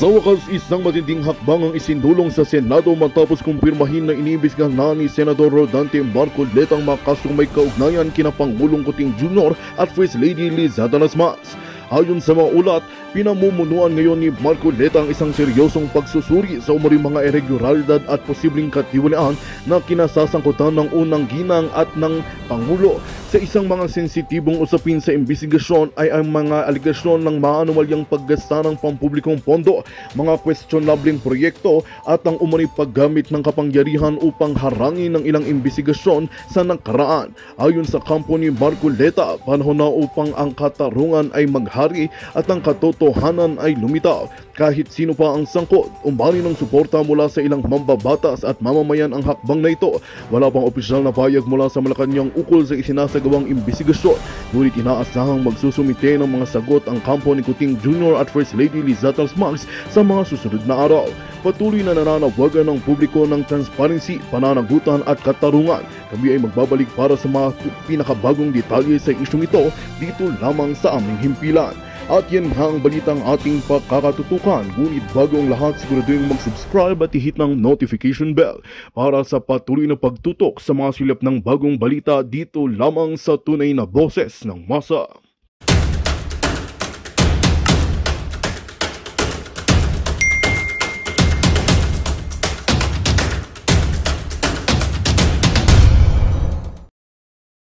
Sa wakas, isang matinding hakbang ang isindulong sa Senado matapos kumpirmahin na iniimbestigahan na ni Senador Rodante Marcoleta ang mga kasong may kaugnayan kina Pangulong Kuting Jr. at First Lady Lizada Nasmas. Ayon sa mga ulat, pinamumunuan ngayon ni Marcoleta ang isang seryosong pagsusuri sa umaring mga irregularidad at posibleng katiwalaan na kinasasangkutan ng unang ginang at ng Pangulo. Sa isang mga sensitibong usapin sa imbestigasyon ay ang mga aligasyon ng maanumalyang paggasta ng pampublikong pondo, mga questionableng proyekto at ang umano'y paggamit ng kapangyarihan upang harangin ng ilang imbestigasyon sa nakaraan. Ayon sa kampo ni Marcoleta, panahon na upang ang katarungan ay maghari at ang katotohanan ay lumitaw. Kahit sino pa ang sangkot, umani ng suporta mula sa ilang mambabatas at mamamayan ang hakbang na ito. Wala pang opisyal na payag mula sa Malacanang ukol sa isinasagawang imbestigasyon, ngunit inaasahang magsusumite ng mga sagot ang kampo ni Kuting Jr. at First Lady Lizada Nasmas sa mga susunod na araw. Patuloy na nananawagan ng publiko ng transparency, pananagutan at katarungan. Kami ay magbabalik para sa mga pinakabagong detalye sa isyong ito dito lamang sa aming himpilan. At yan nga ang balitang ating pagkakatutukan. Ngunit bago ang lahat, siguraduhin mag-subscribe at i-hit ng notification bell para sa patuloy na pagtutok sa mga silap ng bagong balita dito lamang sa tunay na boses ng masa.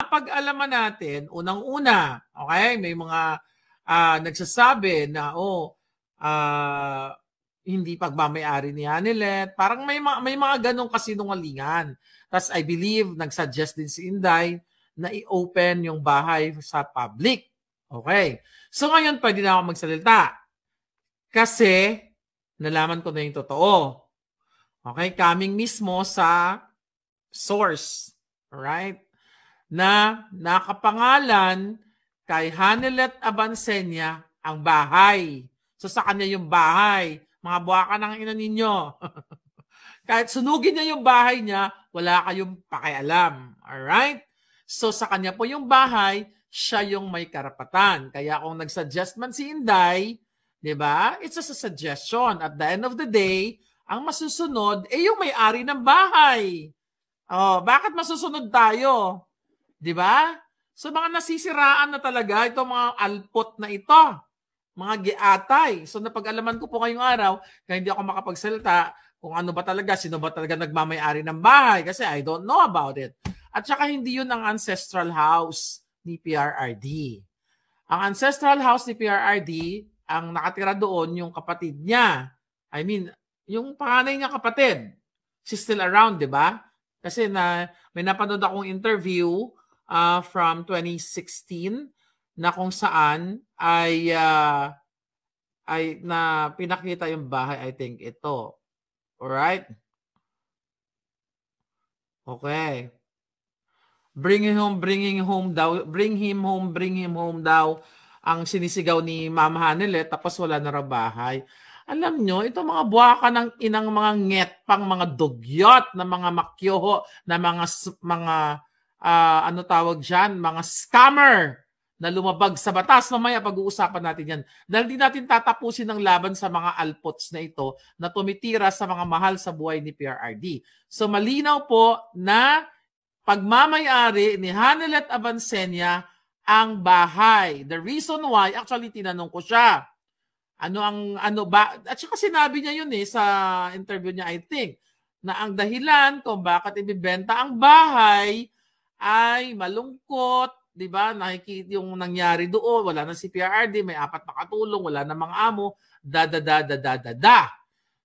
Pag-alaman natin, unang-una, okay, may mga nagsasabi na hindi pagmamayari ni Hanilet. Parang may mga ganong kasinungalingan. Tapos I believe nagsuggest din si Inday na i-open yung bahay sa public. Okay. So ngayon pwede na ako magsalita. Kasi nalaman ko na yung totoo. Okay, coming mismo sa source. Alright? Na nakapangalan kay Hanilet Abansenia ang bahay. So sa kanya yung bahay. Mga buwaka ng ina ninyo. Kahit sunugin niya yung bahay niya, wala kayong pakialam. Alright? So sa kanya po yung bahay, siya yung may karapatan. Kaya kung nagsuggest man si Inday, di ba? It's just a suggestion. At the end of the day, ang masusunod ay yung may-ari ng bahay. Oh, bakit masusunod tayo? Di ba? So mga nasisiraan na talaga itong mga alpot na ito, mga giatay. So napag-alaman ko po ngayong araw, kaya hindi ako makapagsalita kung ano ba talaga, sino ba talaga nagmamayari ng bahay kasi I don't know about it. At saka hindi yun ang ancestral house ni PRRD. Ang ancestral house ni PRRD, ang nakatira doon yung kapatid niya. I mean, yung panganay niya kapatid. She's still around, di ba? Kasi may napanood akong interview from 2016 na kung saan ay na pinakita yung bahay, I think ito. Alright? Okay. Bring him home daw ang sinisigaw ni Ma'am Hanilet tapos wala na raw bahay. Alam nyo, ito mga buwaka ng inang mga ngetpang, mga dugyot, na mga makyoho, na mga ano tawag dyan, mga scammer na lumabag sa batas. Mamaya pag-uusapan natin yan. Dahil di natin tatapusin ang laban sa mga alpots na ito na tumitira sa mga mahal sa buhay ni PRRD. So malinaw po na pagmamayari ni Hanilet Abansenia ang bahay. The reason why, actually tinanong ko siya, ano ba, at saka sinabi niya yun sa interview niya, I think, na ang dahilan kung bakit ibibenta ang bahay ay malungkot, di ba? Nakikita yung nangyari doon, wala na si PRRD, may 4 na katulong, wala na mga amo,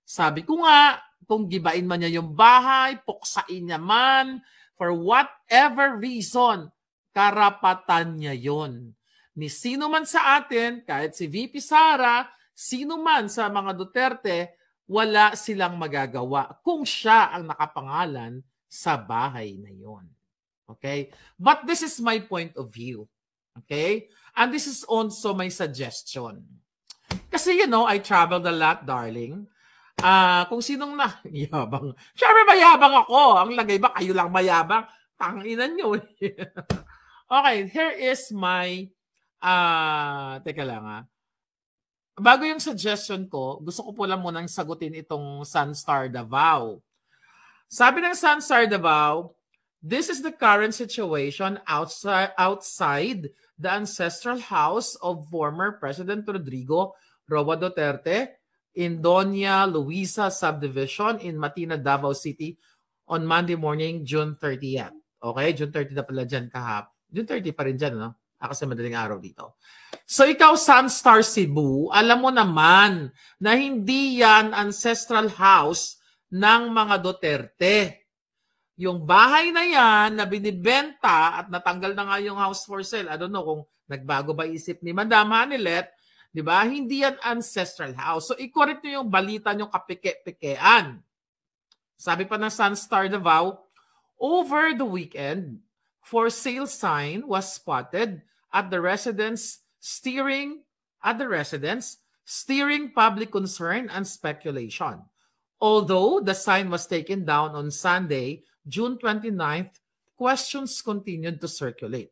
Sabi ko nga, kung gibain man niya yung bahay, puksain niya man, for whatever reason, karapatan niya yon. Ni sino man sa atin, kahit si VP Sara, sino man sa mga Duterte, wala silang magagawa kung siya ang nakapangalan sa bahay na yon. Okay? But this is my point of view. Okay? And this is also my suggestion. Kasi, I traveled a lot, darling. Kung sinong yabang. Siyempre, mayabang ako. Ang lagay ba, kayo lang mayabang? Tanginan nyo. Okay, here is my, teka lang bago yung suggestion ko, gusto ko po lang munang sagutin itong Sunstar Davao. Sabi ng Sunstar Davao, this is the current situation outside the ancestral house of former President Rodrigo Roa Duterte in Doña Luisa Subdivision in Matina, Davao City on Monday morning, June 30th. Okay, June 30 na pala dyan kahap. June 30 pa rin dyan, no? Kasi madaling araw dito. So ikaw, Sunstar Cebu, alam mo naman na hindi yan ancestral house ng mga Duterte. Yung bahay na yan na binibenta at natanggal na nga yung house for sale. I don't know kung nagbago ba isip ni Madam Hanilet, di ba? Hindi yan ancestral house. So i-correct nyo yung balita nyo kapike-pikean. Sabi pa ng Sunstar Davao, over the weekend, for sale sign was spotted at the residence steering public concern and speculation. Although the sign was taken down on Sunday, June 29th, questions continued to circulate.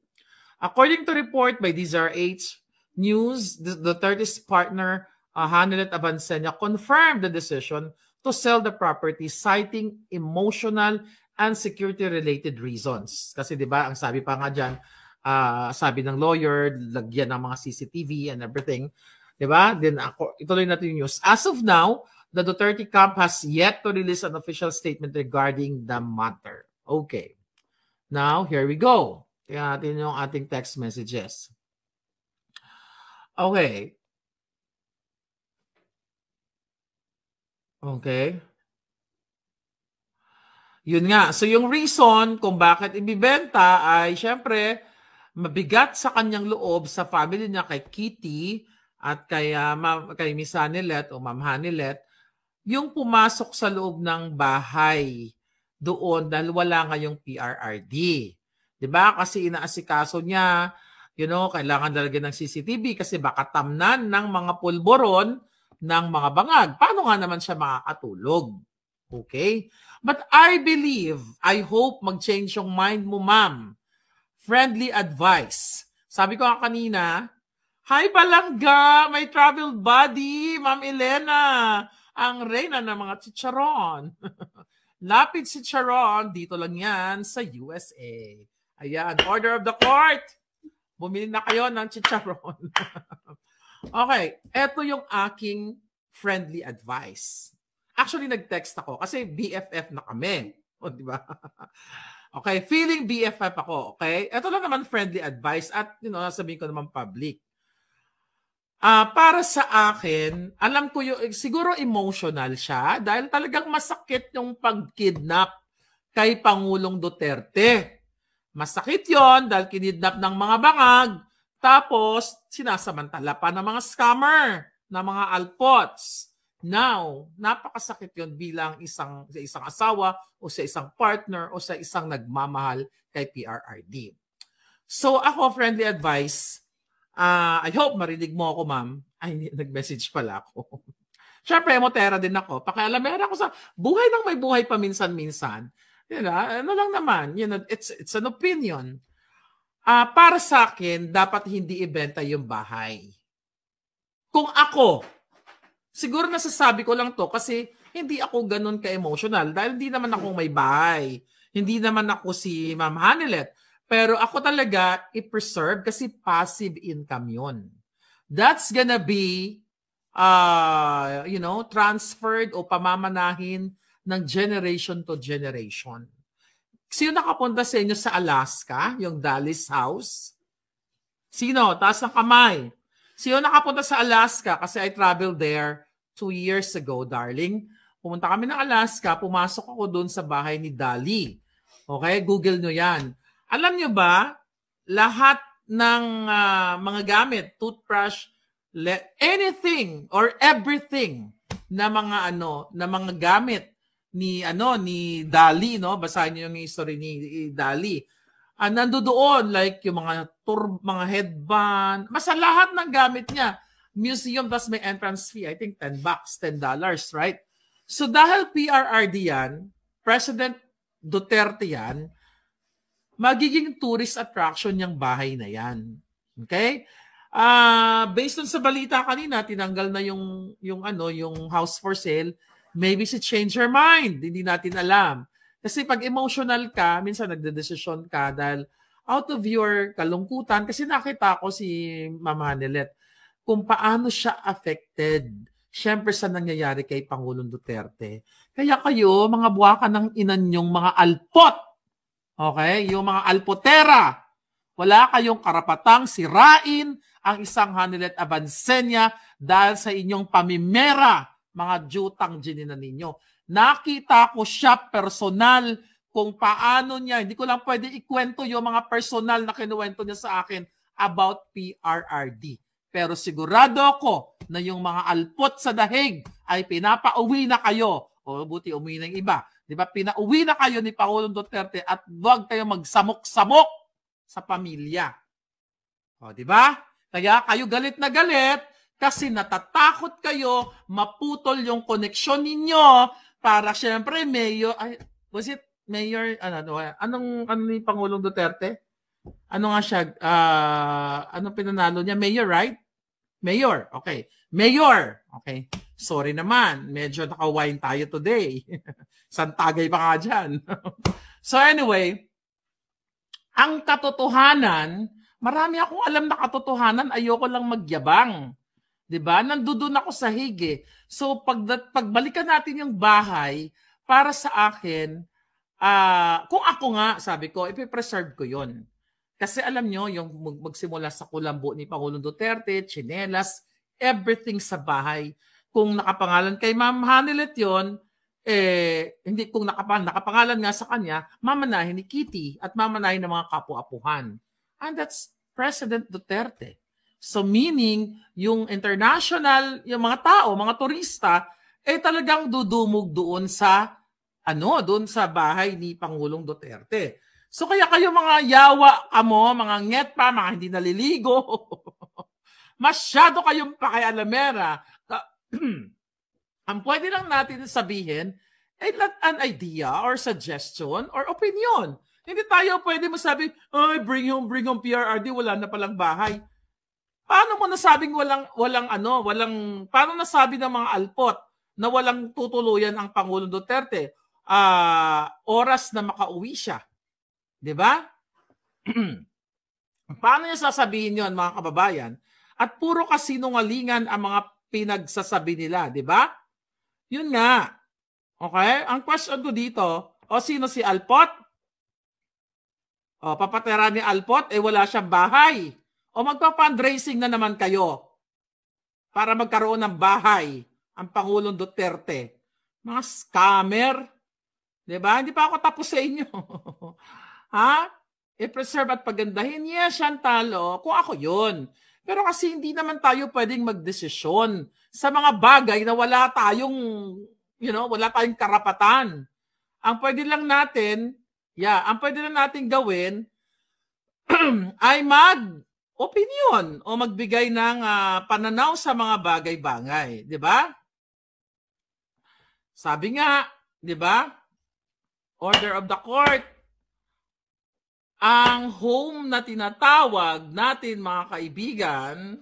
According to report by DZRH News, the Duterte's partner, Hanilet Abansenya, confirmed the decision to sell the property, citing emotional and security-related reasons. Kasi di ba ang sabi pa nga dyan, sabi ng lawyer, lagyan ng mga CCTV and everything. Di ba? Then ituloy natin yung news. As of now, the Duterte camp has yet to release an official statement regarding the matter. Okay. Now, here we go. Tingnan natin yung ating text messages. Okay. Okay. Yun nga. So yung reason kung bakit ibibenta ay syempre mabigat sa kanyang loob sa family niya kay Kitty at kay Miss Hanilet o Ma'am Hanilet yung pumasok sa loob ng bahay doon dahil wala nga yung PRRD. 'Di ba? Kasi inaasikaso niya, kailangan talaga ng CCTV kasi baka tamnan ng mga pulboron ng mga bangag. Paano nga naman siya makakatulog? Okay? But I hope mag-change yung mind mo, ma'am. Friendly advice. Sabi ko nga kanina, hi Balangga, may travel buddy, Ma'am Elena, ang reyna ng mga chicharon. Lapid si Charon, dito lang yan sa USA. Ayan, order of the court. Bumili na kayo ng chicharon. Okay, eto yung aking friendly advice. Actually, nag-text ako kasi BFF na kami. O, di ba? Okay, feeling BFF ako, okay? Ito lang naman friendly advice at, sabihin ko naman public. Para sa akin, alam ko siguro emotional siya dahil talagang masakit yung pag-kidnap kay Pangulong Duterte. Masakit yon dahil kinidnap ng mga bangag tapos sinasamantala pa ng mga scammer, ng mga alpots. Now, napakasakit yun bilang sa isang asawa o sa isang partner o sa isang nagmamahal kay PRRD. So ako, friendly advice, I hope marinig mo ako, ma'am. Ay, nag-message pala ako. Siyempre, emotera din ako. Pakialamera ako sa buhay ng may buhay paminsan-minsan. Ano lang naman, it's an opinion. Para sa akin, dapat hindi ibenta yung bahay. Kung ako, siguro nasasabi ko lang to kasi hindi ako ganun ka-emotional dahil hindi naman ako may bahay. Hindi naman ako si Ma'am Hanilet. Pero ako talaga i-preserve kasi passive income yun. That's gonna be, transferred o pamamanahin ng generation to generation. Sino nakapunta sa inyo sa Alaska, yung Dallas House? Sino? Taas ng kamay. Sino nakapunta sa Alaska? Kasi I traveled there 2 years ago, darling. Pumunta kami ng Alaska, pumasok ako doon sa bahay ni Dali. Okay? Google nyo yan. Alam nyo ba, lahat ng mga gamit, toothbrush, anything or everything na mga gamit ni Dali, no? Basahin niyo yung history ni Dali. Nandoon like yung mga headband, basta lahat ng gamit niya. Museum, tas may entrance fee, I think $10, $10, right? So dahil PRRD yan, President Duterte yan, magiging tourist attraction yung bahay na yan. Okay? Based on sa balita kanina, tinanggal na yung house for sale. Maybe she changed her mind. Hindi natin alam. Kasi pag emotional ka, minsan nagdedesisyon ka dahil out of your kalungkutan. Kasi nakita ko si Ma'am Hanilet kung paano siya affected. Siyempre sa nangyayari kay Pangulong Duterte. Kaya kayo, mga buwaka ng inan yung mga alpot. Okay? Yung mga alpotera. Wala kayong karapatang sirain ang isang Hanilet Abansenya dahil sa inyong pamimera, mga jutang ginina ninyo. Nakita ko siya personal kung paano niya, hindi ko lang pwede ikwento yung mga personal na kinuwento niya sa akin about PRRD. Pero sigurado ako na yung mga alpot sa dahig ay pinapauwi na kayo. O buti umuwi ng iba. Di ba? Pinauwi na kayo ni Pangulong Duterte at huwag kayo magsamok-samok sa pamilya. O, di ba? Kaya kayo galit na galit kasi natatakot kayo maputol yung koneksyon ninyo para syempre was it Mayor, anong ni Pangulong Duterte? Ano nga siya, anong pinanalo niya? Mayor, right? Mayor, okay. Mayor, okay. Sorry naman, medyo naka-wine tayo today. Santagay pa nga dyan. So anyway, ang katotohanan, marami akong alam na katotohanan, ayoko lang magyabang. 'Di ba? Nandoon ako sa hige. So pagbalikan natin yung bahay, para sa akin, kung ako nga, sabi ko, ipipreserve ko 'yon. Kasi alam nyo, yung magsimula sa kulambo ni Pangulong Duterte, tsinelas, everything sa bahay. Kung nakapangalan kay Ma'am Hanilet 'yon, hindi kung nakapangalan nga sa kanya, mamanahin ni Kitty at mamanahin ng mga kapu-apuhan. And that's President Duterte. So meaning, yung international, yung mga tao, mga turista, talagang dudumog doon sa bahay ni Pangulong Duterte. So kaya kayo mga yawa kamo, mga nget pa, mga hindi naliligo, masyado kayong pakialamera. Ang pwede lang natin sabihin ay an idea or suggestion or opinion. Hindi tayo pwede masabi, ay, bring home PRRD, wala na palang bahay. Paano mo nasabing paano nasabi ng mga alpot na walang tutuluyan ang Pangulong Duterte? Oras na makauwi siya. 'Di ba? Paano niya sasabihin 'yon, mga kababayan? At puro kasinungalingan ang mga pinagsasabi nila, 'di ba? 'Yun nga. Okay? Ang question ko dito, sino si Alpot? Papatera ni Alpot, wala siyang bahay. O magpa-fundraising na naman kayo para magkaroon ng bahay ang Pangulong Duterte. Mga scammer. 'Di ba? Hindi pa ako tapos sa inyo. Ha? I-preserve at pagandahin. Yes, Chantal, kung ako yun. Pero kasi hindi naman tayo pwedeng magdesisyon sa mga bagay na wala tayong karapatan. Ang pwede lang natin gawin ay mag-opinion o magbigay ng pananaw sa mga bagay-bagay. 'Di ba? Sabi nga, 'di ba? Order of the court. Ang home na tinatawag natin, mga kaibigan,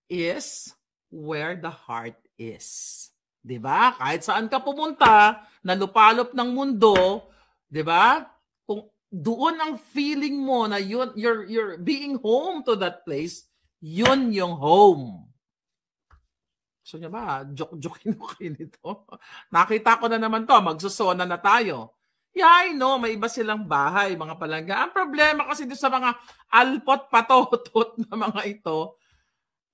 is where the heart is. 'Di ba? Kahit saan ka pumunta, nalupalop ng mundo, 'di ba? Kung doon ang feeling mo na you're being home to that place, yun yung home. So niya ba, joke-joke mo kayo nito? Nakita ko na naman to, magsusona na tayo. Yeah, I know, may iba silang bahay, mga palangga. Ang problema kasi doon sa mga alpot patotot na mga ito,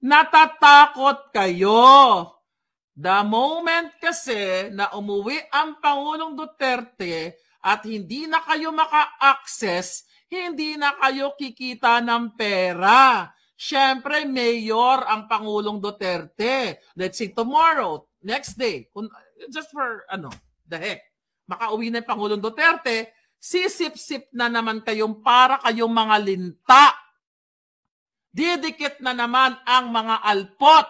natatakot kayo. The moment kasi na umuwi ang Pangulong Duterte at hindi na kayo maka-access, hindi na kayo kikita ng pera. Siyempre, mayor ang Pangulong Duterte. Let's say tomorrow, next day, just for the heck, makauwi na yung Pangulong Duterte, sisip-sip na naman kayong para kayong mga linta. Didikit na naman ang mga alpot.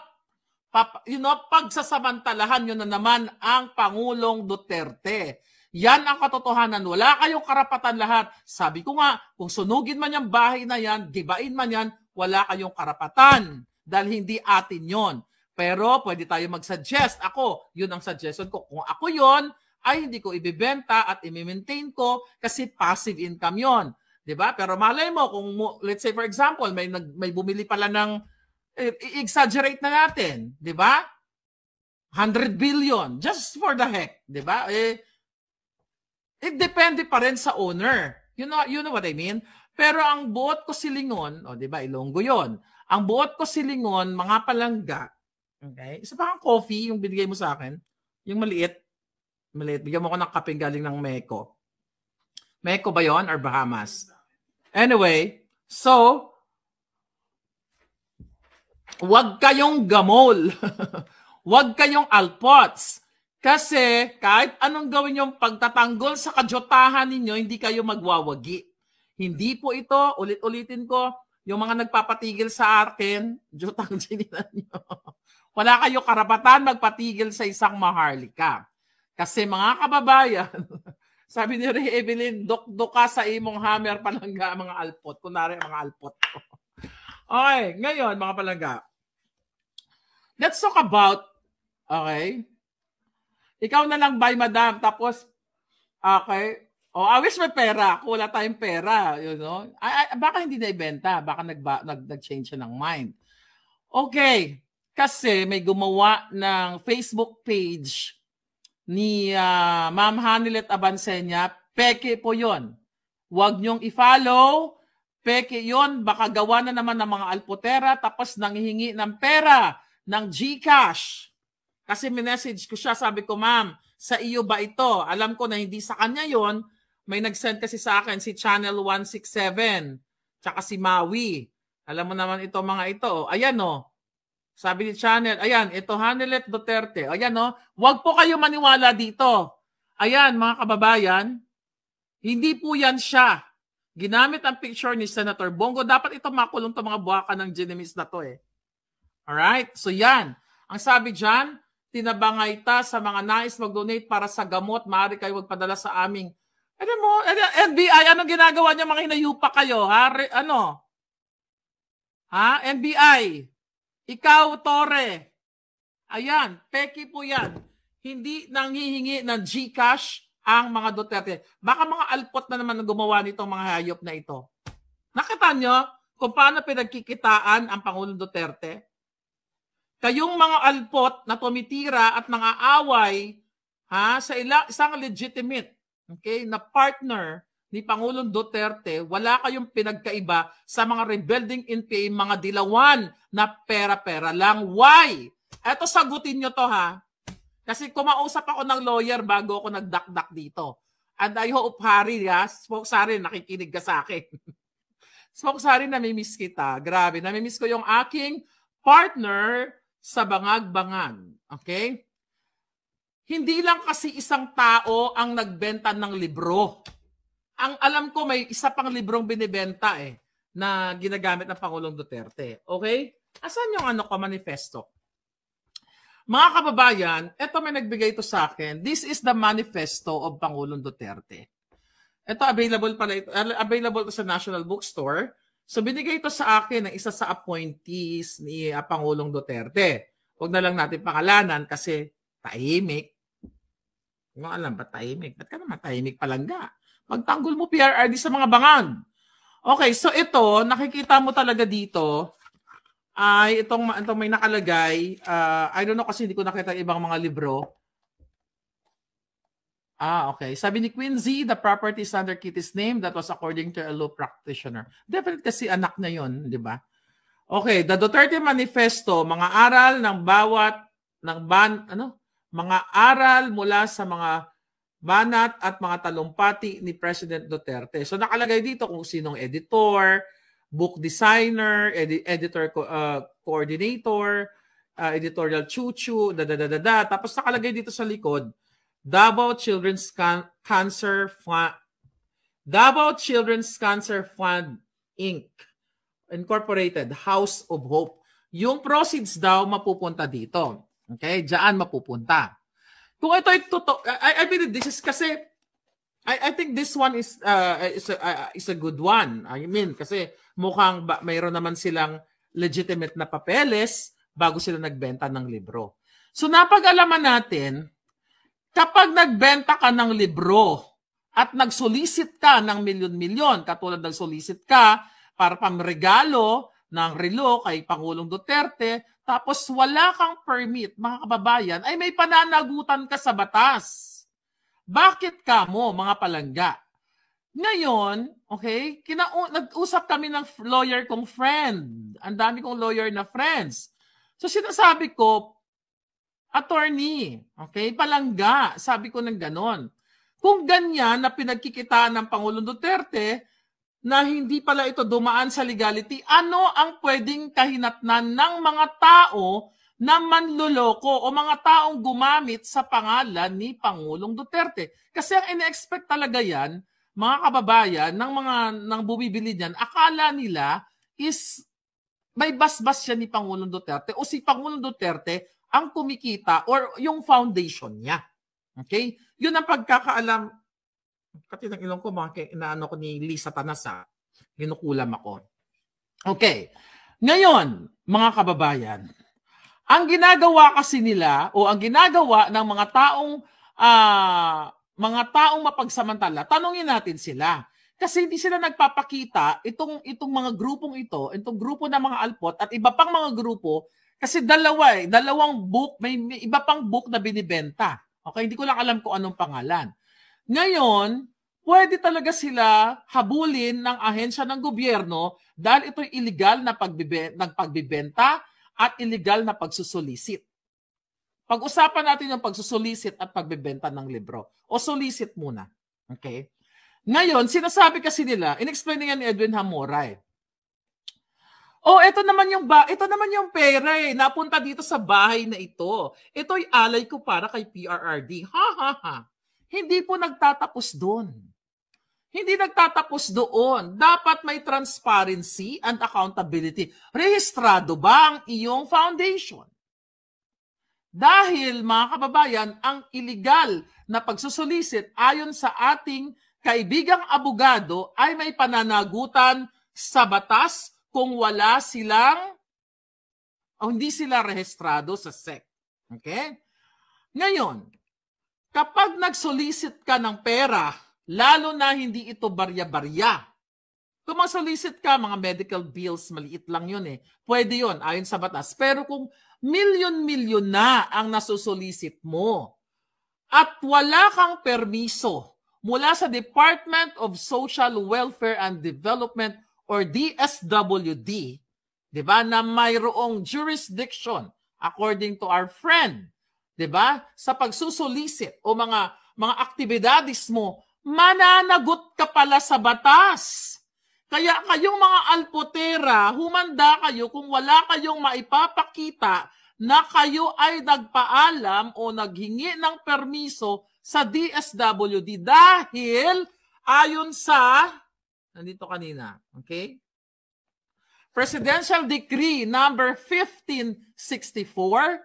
Pagsasamantalahan nyo na naman ang Pangulong Duterte. Yan ang katotohanan. Wala kayong karapatan lahat. Sabi ko nga, kung sunugin man yung bahay na yan, gibain man yan, wala kayong karapatan dahil hindi atin yon. Pero pwede tayo mag-suggest. Ako, yun ang suggestion ko. Kung ako yon, ay hindi ko ibibenta at i-maintain ko kasi passive income yon. Diba? Pero malay mo, kung let's say for example, may bumili pala ng, exaggerate na natin, diba? 100 billion, just for the heck, diba? It depende pa rin sa owner. You know what I mean? Pero ang buot ko silingon, diba, Ilonggo yon. Ang buot ko silingon, mga palangga, okay? Isa pa ang coffee, yung binigay mo sa akin, yung maliit, bigyan mo ko ng kapeng galing ng Meco. Meco ba yon or Bahamas? Anyway, so, wag kayong gamol. Wag kayong alpots. Kasi kahit anong gawin yung pagtatanggol sa kajotahan ninyo, hindi kayo magwawagi. Hindi po ito, ulit-ulitin ko, yung mga nagpapatigil sa akin, jutang sinilan nyo. Wala kayo karapatan magpatigil sa isang maharlika. Kasi mga kababayan, sabi ni Ray Evelyn, dok-doka sa imong hammer palangga mga alpot. Kunwari mga alpot. Okay, ngayon mga palangga. Let's talk about, okay, ikaw na lang by madam, tapos, okay, I wish may pera. Kung wala tayong pera, you know, baka hindi na ibenta, baka nag-change siya ng mind. Okay, kasi may gumawa ng Facebook page ni Ma'am Hanilet Abansenya, peke po yon. Huwag niyong i-follow, peke yon, baka gawa na naman ng mga alpotera tapos nanghihingi ng pera ng GCash. Kasi minessage ko siya, sabi ko, ma'am, sa iyo ba ito? Alam ko na hindi sa kanya yon. May nag-send kasi sa akin si Channel 167, tsaka si Maui. Alam mo naman ito mga ito. Ayan o. Sabi ni Channel, ayan, ito Hanilet Duterte. Ayan o. Huwag po kayo maniwala dito. Ayan mga kababayan, hindi po yan siya. Ginamit ang picture ni Senator Bongo. Dapat ito makulong to mga buwaka ng Genemis na to eh. Alright? So yan. Ang sabi dyan, tinabangay ta sa mga nais mag-donate para sa gamot. Maaari kayo magpadala sa aming. Alam mo, NBI, anong ginagawa niya? Mga hinayupa kayo, ha? Ano? Ha? NBI. Ikaw, Tore. Ayan, peki po yan. Hindi nanghihingi ng GCash ang mga Duterte. Baka mga alpot na naman gumawa nitong mga hayop na ito. Nakita nyo kung paano pinagkikitaan ang Pangulong Duterte? Kayong mga alpot na tumitira at nangaaway sa isang legitimate, okay, na partner ni Pangulong Duterte, wala kayong pinagkaiba sa mga rebuilding NPA, mga dilawan na pera-pera lang. Why? Eto, sagutin nyo to ha. Kasi kumausap ako ng lawyer bago ako nagdakdak dito. And I hope, Harry, Spokes Harry, nakikinig ka sa akin. Spokes Harry, namimiss kita. Grabe, namimiss ko yung aking partner sa bangag-bangan. Okay? Hindi lang kasi isang tao ang nagbenta ng libro. Ang alam ko may isa pang librong binibenta na ginagamit ng Pangulong Duterte. Okay? Asan yung manifesto? Mga kababayan, eto may nagbigay ito sa akin. This is the manifesto of Pangulong Duterte. Ito available sa National Bookstore. So binigay ito sa akin ng isa sa appointees ni Pangulong Duterte. Huwag na lang natin pangalanan kasi tahimik. Hindi mo alam ba tahimik? Ba't ka naman tahimik palangga? Magtanggol mo PRRD sa mga bangag. Okay, so ito, nakikita mo talaga dito, ay itong may nakalagay, I don't know kasi hindi ko nakita ibang mga libro. Okay. Sabi ni Quincy, the property is under Kitty's name. That was according to a law practitioner. Definitely kasi anak na yon, di ba? Okay, the Duterte Manifesto, mga aral ng bawat mga aral mula sa mga banat at mga talumpati ni President Duterte. So nakalagay dito kung sinong editor, book designer, editor coordinator, editorial chuchu, Tapos nakalagay dito sa likod, Davao Children's Cancer Fund Inc. Incorporated, House of Hope. Yung proceeds daw mapupunta dito. Okay? Diyan mapupunta. Kung ito ay totoo, I believe this is kasi I think this one is a good one. I mean, kasi mukhang mayroon naman silang legitimate na papeles bago sila nagbenta ng libro. So napag-alaman natin, kapag nagbenta ka ng libro at nagsolicit ka ng milyon-milyon, katulad ng solicit ka para pamregalo ng relo kay Pangulong Duterte, tapos wala kang permit, mga kababayan, ay may pananagutan ka sa batas. Bakit ka mo, mga palangga? Ngayon, okay, nag-usap kami ng lawyer kong friend. Ang dami kong lawyer na friends. So sinasabi ko, attorney, okay, palangga, sabi ko ng ganon. Kung ganyan na pinagkikitaan ng Pangulong Duterte, na hindi pala ito dumaan sa legality, ano ang pwedeng kahinatnan ng mga tao na manloloko o mga taong gumamit sa pangalan ni Pangulong Duterte? Kasi ang ina-expect talaga yan, mga kababayan, ng bumibili niyan, akala nila is may basbas siya ni Pangulong Duterte o si Pangulong Duterte ang kumikita or yung foundation niya. Okay? Yun ang pagkakaalam. Pati ng ilong ko, inaano ko ni Lisa Tanasa, ginukulam ako. Okay. Ngayon, mga kababayan, ang ginagawa kasi nila o ang ginagawa ng mga taong mapagsamantala, tanungin natin sila. Kasi hindi sila nagpapakita itong mga grupong ito, itong grupo ng mga alpot at iba pang mga grupo, kasi dalawang book, may iba pang book na binibenta. Okay, hindi ko lang alam kung anong pangalan. Ngayon, pwede talaga sila habulin ng ahensya ng gobyerno dahil ito'y illegal na pagbibenta at illegal na pagsusolicit. Pag-usapan natin yung pagsusolicit at pagbibenta ng libro. O solicit muna. Okay? Ngayon, sinasabi kasi nila, in-explain nga ni Edwin Hamoray, ito naman yung pera napunta dito sa bahay na ito. Ito'y alay ko para kay PRRD. Ha. Hindi po nagtatapos doon. Hindi nagtatapos doon. Dapat may transparency and accountability. Rehistrado ba ang iyong foundation? Dahil, mga kababayan, ang illegal na pagsusolicit ayon sa ating kaibigang abogado ay may pananagutan sa batas kung wala silang o hindi sila rehistrado sa SEC. Okay? Ngayon, kapag nag-solicit ka ng pera, lalo na hindi ito barya-barya. Kung mag-solicit ka, mga medical bills, maliit lang yun Pwede yun, ayon sa batas. Pero kung milyon-milyon na ang nasusolicit mo at wala kang permiso mula sa Department of Social Welfare and Development or DSWD, di ba, na mayroong jurisdiction according to our friend, di ba, sa pagsusolicit o mga aktibidades mo, mananagot ka pala sa batas. Kaya kayong mga alpotera, humanda kayo kung wala kayong maipapakita na kayo ay nagpaalam o naghingi ng permiso sa DSWD dahil ayon sa, nandito kanina, okay? Presidential Decree number 1564,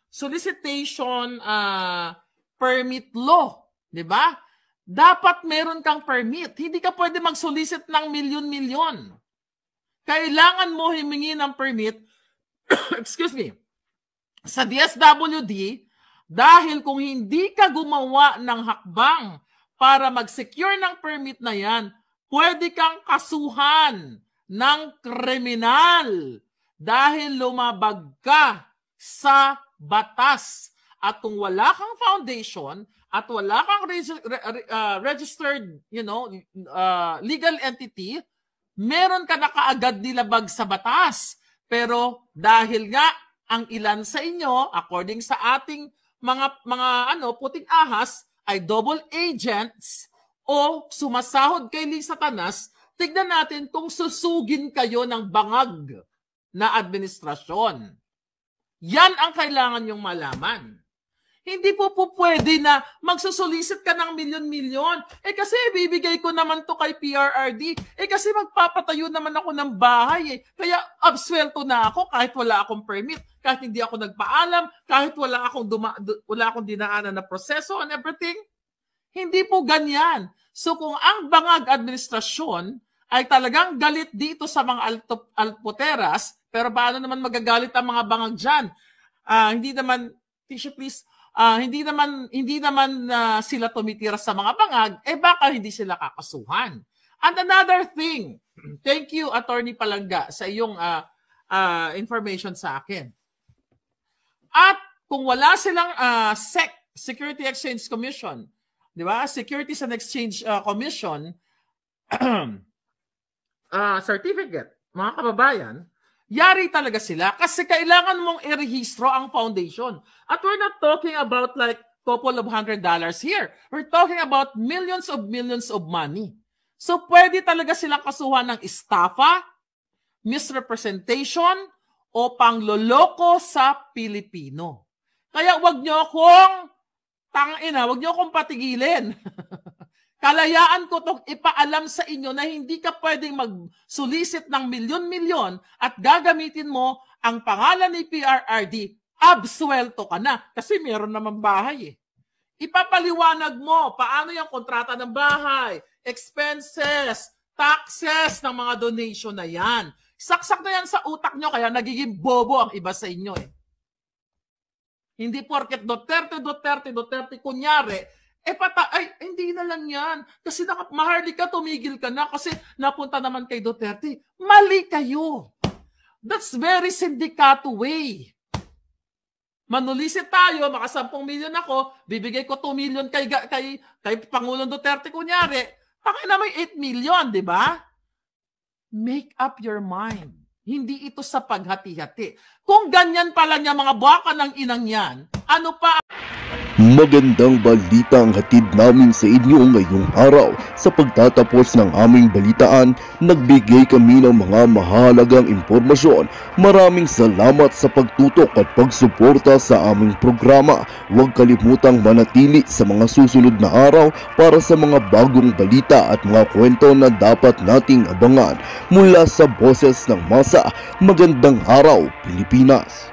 solicitation permit law, di ba? Dapat meron kang permit. Hindi ka pwede mag-solicit ng milyon-milyon. Kailangan mo humingi ng permit, excuse me, sa DSWD dahil kung hindi ka gumawa ng hakbang para mag-secure ng permit na yan, pwede kang kasuhan ng kriminal dahil lumabag ka sa batas. At kung wala kang foundation at wala kang registered, legal entity, meron ka na kaagad nilabag sa batas. Pero dahil nga ang ilan sa inyo, according sa ating mga puting ahas, ay double agents o sumasahod kay Lisa Tanas, tignan natin kung susugin kayo ng bangag na administrasyon. Yan ang kailangan yung malaman. Hindi po pwede na magsusolicit ka ng milyon-milyon. Kasi bibigay ko naman to kay PRRD. Kasi magpapatayo naman ako ng bahay. Kaya absuelto na ako kahit wala akong permit, kahit hindi ako nagpaalam, kahit wala akong dinaanan na proseso and everything. Hindi po ganyan. So kung ang bangag administrasyon ay talagang galit dito sa mga alpoteras, pero paano naman magagalit ang mga bangag dyan? Hindi naman, tissue please, hindi naman sila tumitira sa mga bangag, baka hindi sila kakasuhan. And another thing, thank you Attorney Palangga sa iyong information sa akin. At kung wala silang SEC, Security Exchange Commission, di ba? Securities and Exchange Commission certificate, mga kababayan, yari talaga sila kasi kailangan mong i-rehistro ang foundation. At we're not talking about like couple of $100 here. We're talking about millions of money. So pwede talaga silang kasuhan ng estafa, misrepresentation, o pangloloko sa Pilipino. Kaya wag nyo akong patigilin. Kalayaan ko itong ipaalam sa inyo na hindi ka pwedeng mag-solicit ng milyon-milyon at gagamitin mo ang pangalan ni PRRD, absuelto ka na kasi meron naman bahay eh. Ipapaliwanag mo paano yung kontrata ng bahay, expenses, taxes ng mga donation na yan. Saksak na yan sa utak nyo kaya nagiging bobo ang iba sa inyo eh. Hindi porket Duterte, kunyari, hindi na lang yan. Kasi Maharlika, tumigil ka na kasi napunta naman kay Duterte. Mali kayo. That's very sindikato way. Manulisit tayo, maka 10 milyon ako, bibigay ko 2 milyon kay Pangulong Duterte, kunyari, na may 8 milyon, di ba? Make up your mind. Hindi ito sa paghati-hati. Kung ganyan pala niya mga baka ng inang yan, ano pa? Magandang balita ang hatid namin sa inyo ngayong araw. Sa pagtatapos ng aming balitaan, nagbigay kami ng mga mahalagang impormasyon. Maraming salamat sa pagtutok at pagsuporta sa aming programa. Huwag kalimutang manatili sa mga susunod na araw para sa mga bagong balita at mga kwento na dapat nating abangan. Mula sa Boses ng Masa, magandang araw Pilipinas!